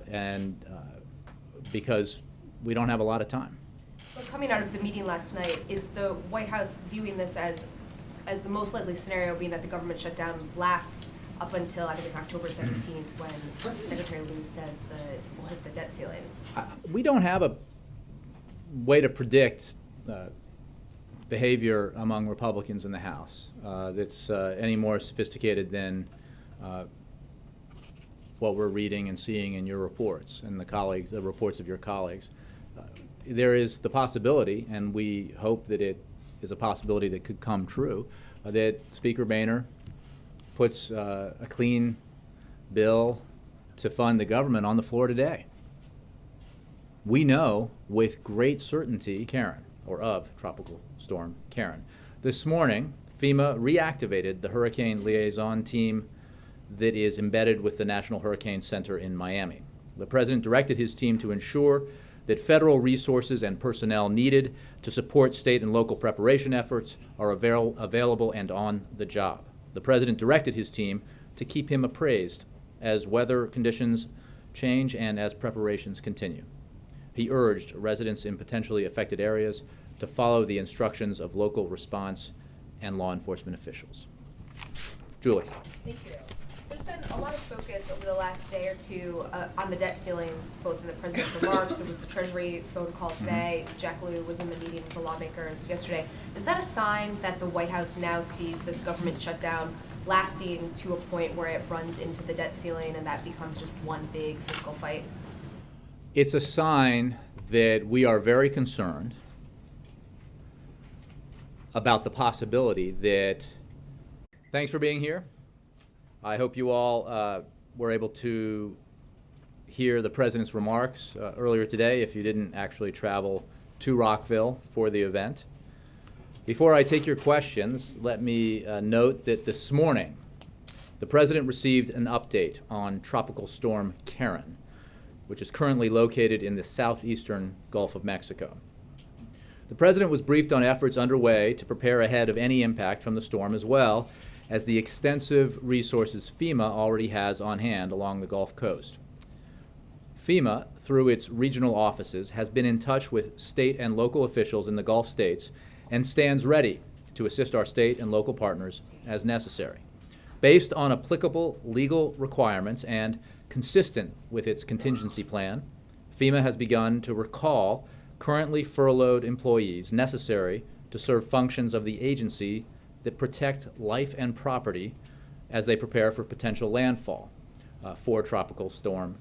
and because we don't have a lot of time. But coming out of the meeting last night, is the White House viewing this as the most likely scenario, being that the government shutdown lasts up until, I think it's October 17th, when Secretary Lew says we'll hit the debt ceiling? We don't have a way to predict behavior among Republicans in the House that's any more sophisticated than what we're reading and seeing in your reports and the reports of your colleagues. There is the possibility, and we hope that it is a possibility that could come true, that Speaker Boehner puts a clean bill to fund the government on the floor today. We know with great certainty Karen, or of Tropical Storm Karen. This morning, FEMA reactivated the hurricane liaison team that is embedded with the National Hurricane Center in Miami. The President directed his team to ensure that federal resources and personnel needed to support state and local preparation efforts are available and on the job. The President directed his team to keep him appraised as weather conditions change and as preparations continue. He urged residents in potentially affected areas to follow the instructions of local response and law enforcement officials. Julie. Thank you. There's been a lot of focus over the last day or two on the debt ceiling, both in the President's remarks. There was the Treasury phone call today. Jack Lew was in the meeting with the lawmakers yesterday. Is that a sign that the White House now sees this government shutdown lasting to a point where it runs into the debt ceiling and that becomes just one big fiscal fight? It's a sign that we are very concerned about the possibility that, thanks for being here. I hope you all were able to hear the President's remarks earlier today if you didn't actually travel to Rockville for the event. Before I take your questions, let me note that this morning the President received an update on Tropical Storm Karen, which is currently located in the southeastern Gulf of Mexico. The President was briefed on efforts underway to prepare ahead of any impact from the storm, as well as the extensive resources FEMA already has on hand along the Gulf Coast. FEMA, through its regional offices, has been in touch with state and local officials in the Gulf states and stands ready to assist our state and local partners as necessary. Based on applicable legal requirements and consistent with its contingency plan, FEMA has begun to recall currently furloughed employees necessary to serve functions of the agency that protect life and property as they prepare for potential landfall for Tropical Storm